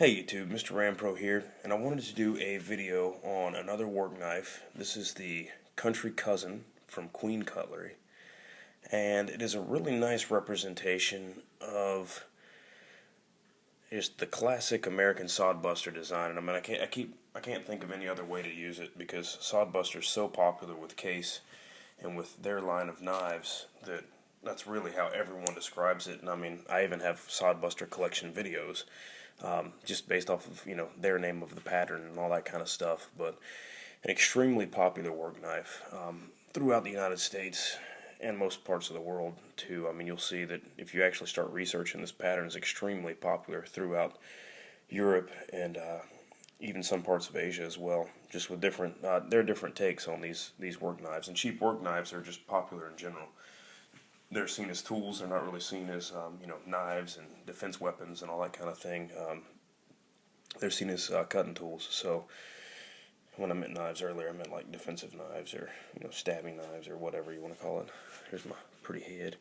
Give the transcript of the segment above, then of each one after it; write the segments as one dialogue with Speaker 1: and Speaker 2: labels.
Speaker 1: Hey YouTube, Mr. Rampro here, and I wanted to do a video on another work knife. This is the Country Cousin from Queen Cutlery, and it is a really nice representation of just the classic American sodbuster design. And I mean, I can't think of any other way to use it because sodbuster is so popular with Case and with their line of knives that that's really how everyone describes it. And I mean, I even have sodbuster collection videos. Just based off of their name of the pattern and all that kind of stuff. But an extremely popular work knife throughout the United States and most parts of the world too. I mean, you'll see that if you actually start researching, this pattern is extremely popular throughout Europe and even some parts of Asia as well. Just with different their different takes on these work knives. And cheap work knives are just popular in general. They're seen as tools. They're not really seen as knives and defense weapons and all that kind of thing. They're seen as cutting tools. So when I meant knives earlier, I meant like defensive knives or stabbing knives or whatever you want to call it. Here's my pretty head.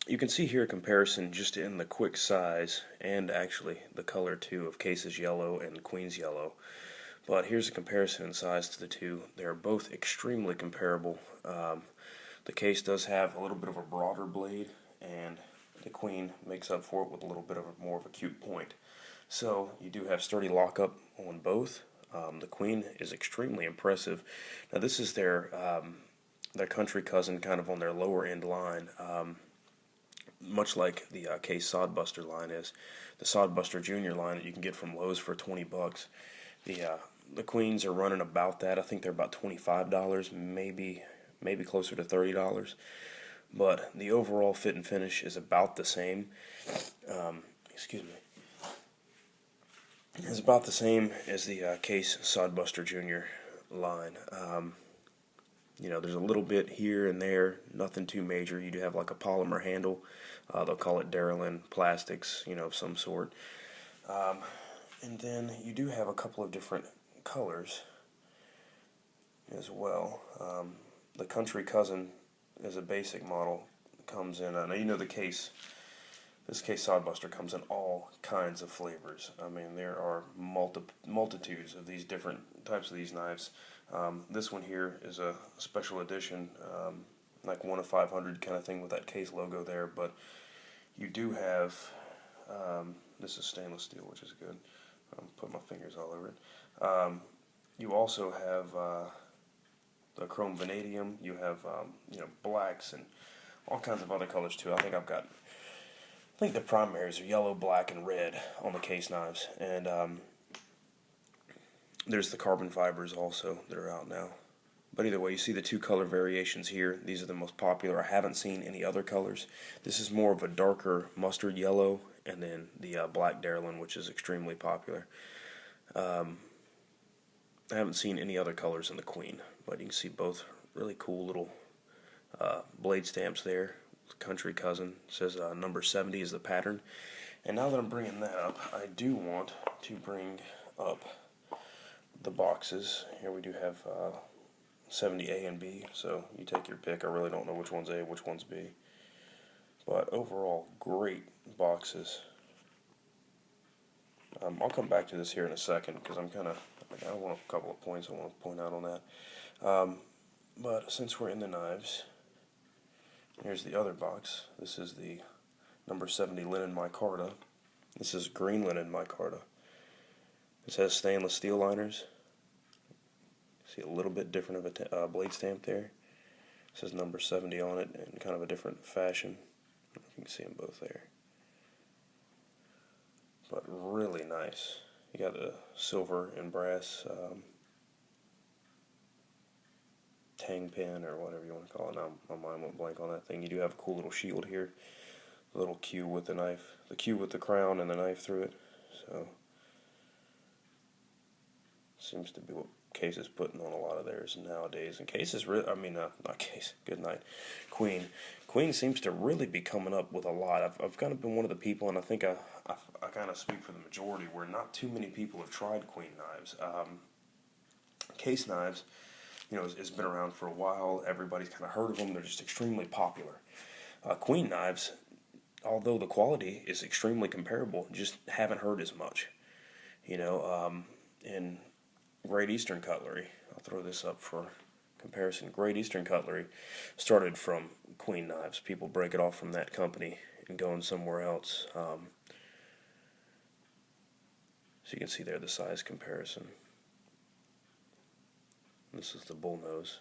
Speaker 1: You can see here a comparison just in the quick size and actually the color too of Case's yellow and Queen's yellow. But here's a comparison in size to the two. They're both extremely comparable. The Case does have a little bit of a broader blade, and the Queen makes up for it with a little bit of more of a cute point. So you do have sturdy lockup on both. The Queen is extremely impressive. Now this is their Country Cousin, kind of on their lower end line, much like the Case Sodbuster line is. The Sodbuster Junior line that you can get from Lowe's for $20. The Queens are running about that. I think they're about $25, maybe closer to $30, but the overall fit and finish is about the same. Excuse me. It's about the same as the Case Sodbuster Junior line. There's a little bit here and there, nothing too major. You do have like a polymer handle. They'll call it Duraline plastics, of some sort. And then you do have a couple of different colors as well. The Country Cousin is a basic model. It comes in, now the Case. This Case Sodbuster comes in all kinds of flavors. I mean, there are multitudes of these different types of these knives. This one here is a special edition, like 1 of 500 kind of thing with that Case logo there. But you do have, this is stainless steel, which is good. Put my fingers all over it. You also have the chrome vanadium. You have blacks and all kinds of other colors too. I think the primaries are yellow, black, and red on the Case knives, and there's the carbon fibers also that are out now. But either way, you see the two color variations here. These are the most popular. I haven't seen any other colors. This is more of a darker mustard yellow, and then the black Duraline, which is extremely popular. I haven't seen any other colors in the Queen, but you can see both really cool little blade stamps there. The Country Cousin says number 70 is the pattern. And now that I'm bringing that up, I do want to bring up the boxes. Here we do have 70 A and B, so you take your pick. I really don't know which one's A, which one's B. But overall, great boxes. I'll come back to this here in a second because I want a couple of points I want to point out on that. But since we're in the knives, here's the other box. This is the number 70 linen micarta. This is green linen micarta. This has stainless steel liners. See a little bit different of a blade stamp there. It says number 70 on it in kind of a different fashion. I don't know if you can see them both there. But really nice. You got a silver and brass tang pin or whatever you want to call it. Now my mind went blank on that thing. You do have a cool little shield here. A little Q with the knife. The Q with the crown and the knife through it. So seems to be what Case is putting on a lot of theirs nowadays. And Case is really, not Case, good night. Queen seems to really be coming up with a lot. I've kind of been one of the people, and I think I kind of speak for the majority, where not too many people have tried Queen knives. Case knives, has been around for a while. Everybody's kind of heard of them. They're just extremely popular. Queen knives, although the quality is extremely comparable, just haven't heard as much. You know, in Great Eastern Cutlery, I'll throw this up for comparison. Great Eastern Cutlery started from Queen knives. People break it off from that company and going somewhere else. So you can see there the size comparison. This is the bullnose.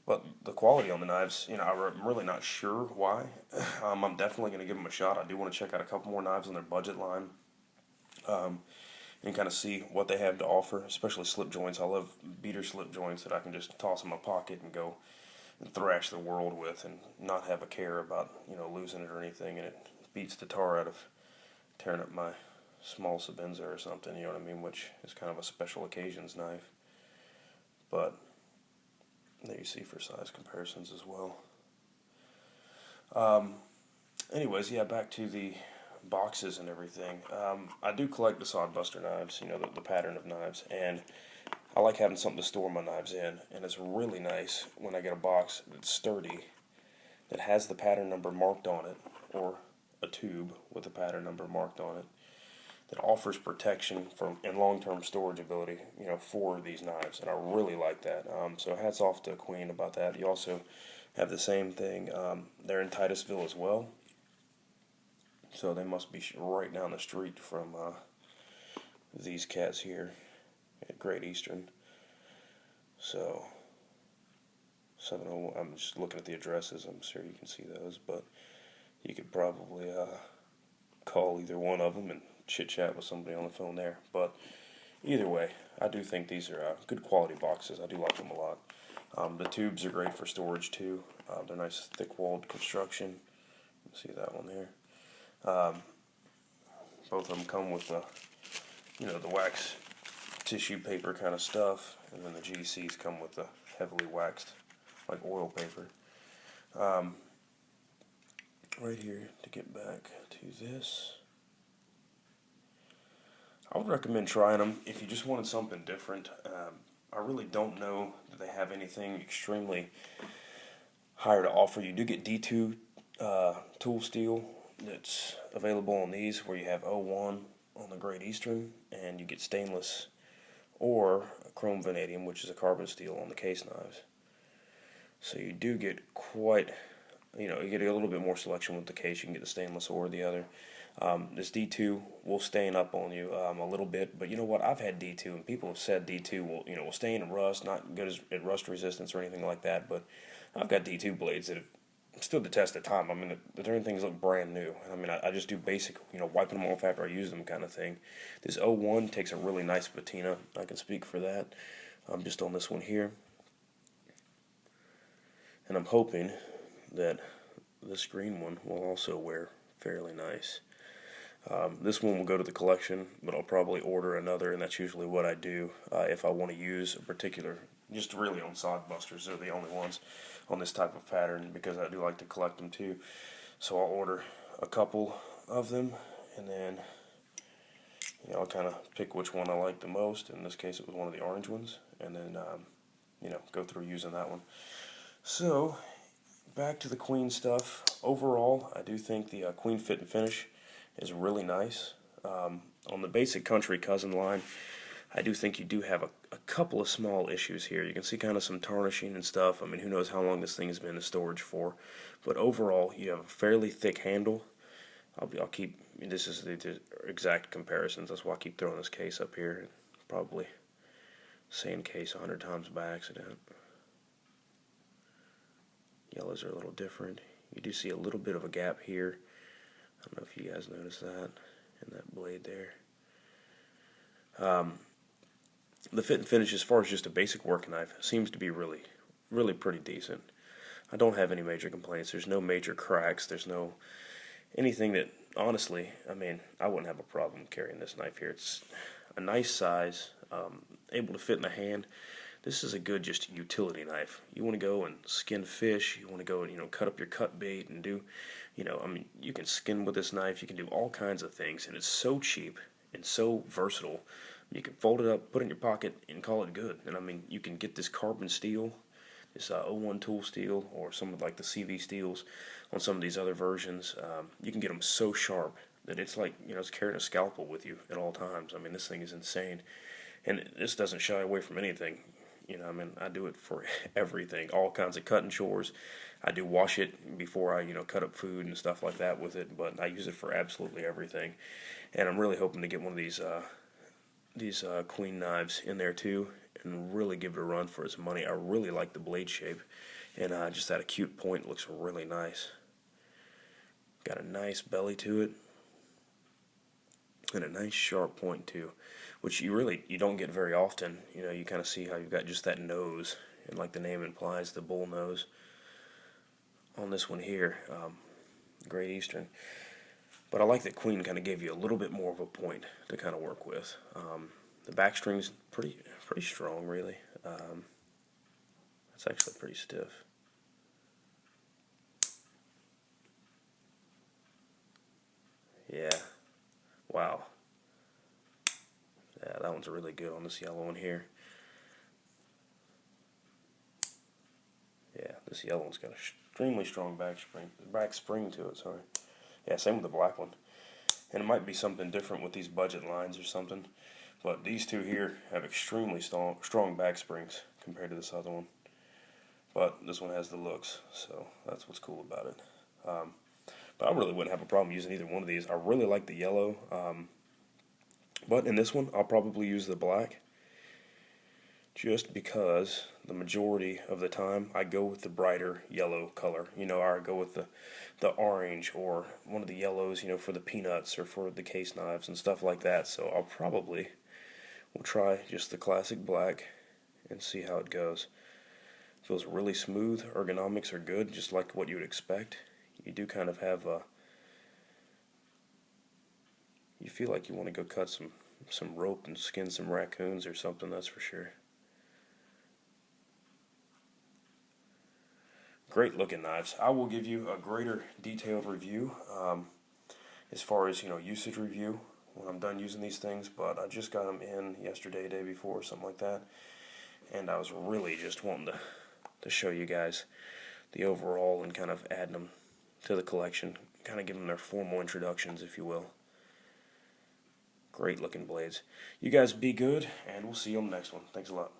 Speaker 1: But the quality on the knives, I'm really not sure why. I'm definitely going to give them a shot. I do want to check out a couple more knives on their budget line, and kind of see what they have to offer, especially slip joints. I love beater slip joints that I can just toss in my pocket and go and thrash the world with and not have a care about, losing it or anything, and it beats the tar out of tearing up my small Sabenza or something, you know what I mean, which is kind of a special occasions knife. But there you see for size comparisons as well. Anyways, yeah, back to the boxes and everything. I do collect the sodbuster knives, the pattern of knives, and I like having something to store my knives in, and it's really nice when I get a box that's sturdy, that has the pattern number marked on it, or a tube with the pattern number marked on it, that offers protection and long-term storage ability, for these knives, and I really like that. So hats off to Queen about that. You also have the same thing. They're in Titusville as well, so they must be right down the street from these cats here at Great Eastern. So 701. I'm just looking at the addresses. I'm sure you can see those, but you could probably call either one of them and chit chat with somebody on the phone there. But either way, I do think these are good quality boxes. I do like them a lot. The tubes are great for storage too. They're nice thick-walled construction. See that one there. Both of them come with the wax tissue paper kind of stuff, and then the GCs come with the heavily waxed, like oil paper. Right here, to get back to this, I would recommend trying them if you just wanted something different. I really don't know that they have anything extremely higher to offer. You do get D2 tool steel that's available on these, where you have 01 on the Great Eastern, and you get stainless or chrome vanadium, which is a carbon steel, on the case knives. So you do get quite, you get a little bit more selection with the case. You can get the stainless or the other. This D2 will stain up on you a little bit, but you know what? I've had D2, and people have said D2 will stain and rust, not good at rust resistance or anything like that. But I've got D2 blades that have stood the test of time. I mean, the darn things look brand new. I mean, I just do basic, wiping them off after I use them kind of thing. This 01 takes a really nice patina. I can speak for that. Just on this one here, and I'm hoping that this green one will also wear fairly nice. This one will go to the collection, but I'll probably order another, and that's usually what I do if I want to use a particular, just really on sodbusters. They're the only ones on this type of pattern, because I do like to collect them too. So I'll order a couple of them, and then I'll kind of pick which one I like the most. In this case, it was one of the orange ones, and then go through using that one. So back to the Queen stuff. Overall, I do think the Queen fit and finish is really nice. On the basic Country Cousin line, I do think you do have a couple of small issues here. You can see kind of some tarnishing and stuff. I mean, who knows how long this thing has been in storage for. But overall, you have a fairly thick handle. I'll keep, this is the exact comparisons. That's why I keep throwing this case up here. Probably saying case 100 times by accident. Yellows are a little different. You do see a little bit of a gap here. I don't know if you guys noticed that in that blade there. The fit and finish, as far as just a basic work knife, seems to be really, really pretty decent. I don't have any major complaints. There's no major cracks. There's no anything that, honestly, I mean, I wouldn't have a problem carrying this knife here. It's a nice size, able to fit in the hand. This is a good just utility knife. You want to go and skin fish. You want to go and cut up your cut bait and do, I mean, you can skin with this knife. You can do all kinds of things, and it's so cheap and so versatile. You can fold it up, put it in your pocket, and call it good. And I mean, you can get this carbon steel this 01 tool steel or some of like the CV steels on some of these other versions, you can get them so sharp that it's like, it's carrying a scalpel with you at all times. I mean, this thing is insane. And this doesn't shy away from anything. I do it for everything, all kinds of cutting chores. I do wash it before I, cut up food and stuff like that with it, but I use it for absolutely everything. And I'm really hoping to get one of these queen knives in there too, and really give it a run for its money. I really like the blade shape, and just that acute point looks really nice. Got a nice belly to it, and a nice sharp point too, which you don't get very often. You kind of see how you've got just that nose, and like the name implies, the bull nose on this one here, Great Eastern. But I like that Queen kind of gave you a little bit more of a point to kind of work with. The backstring's pretty strong, really. It's actually pretty stiff. Yeah. Wow. Yeah, that one's really good on this yellow one here. Yeah, this yellow one's got an extremely strong back spring to it, sorry. Yeah, same with the black one. And it might be something different with these budget lines or something, but these two here have extremely strong back springs compared to this other one. But this one has the looks, so that's what's cool about it. But I really wouldn't have a problem using either one of these. I really like the yellow, but in this one I'll probably use the black, just because the majority of the time I go with the brighter yellow color. I go with the orange or one of the yellows, for the peanuts or for the case knives and stuff like that. So I'll probably will try just the classic black and see how it goes. Feels really smooth. Ergonomics are good, just like what you would expect. You do kind of have you feel like you want to go cut some rope and skin some raccoons or something, that's for sure. Great looking knives. I will give you a greater detailed review as far as usage review when I'm done using these things, but I just got them in yesterday, day before, something like that, and I was really just wanting to show you guys the overall and kind of adding them to the collection, kind of give them their formal introductions, if you will. Great looking blades. You guys be good, and we'll see you on the next one. Thanks a lot.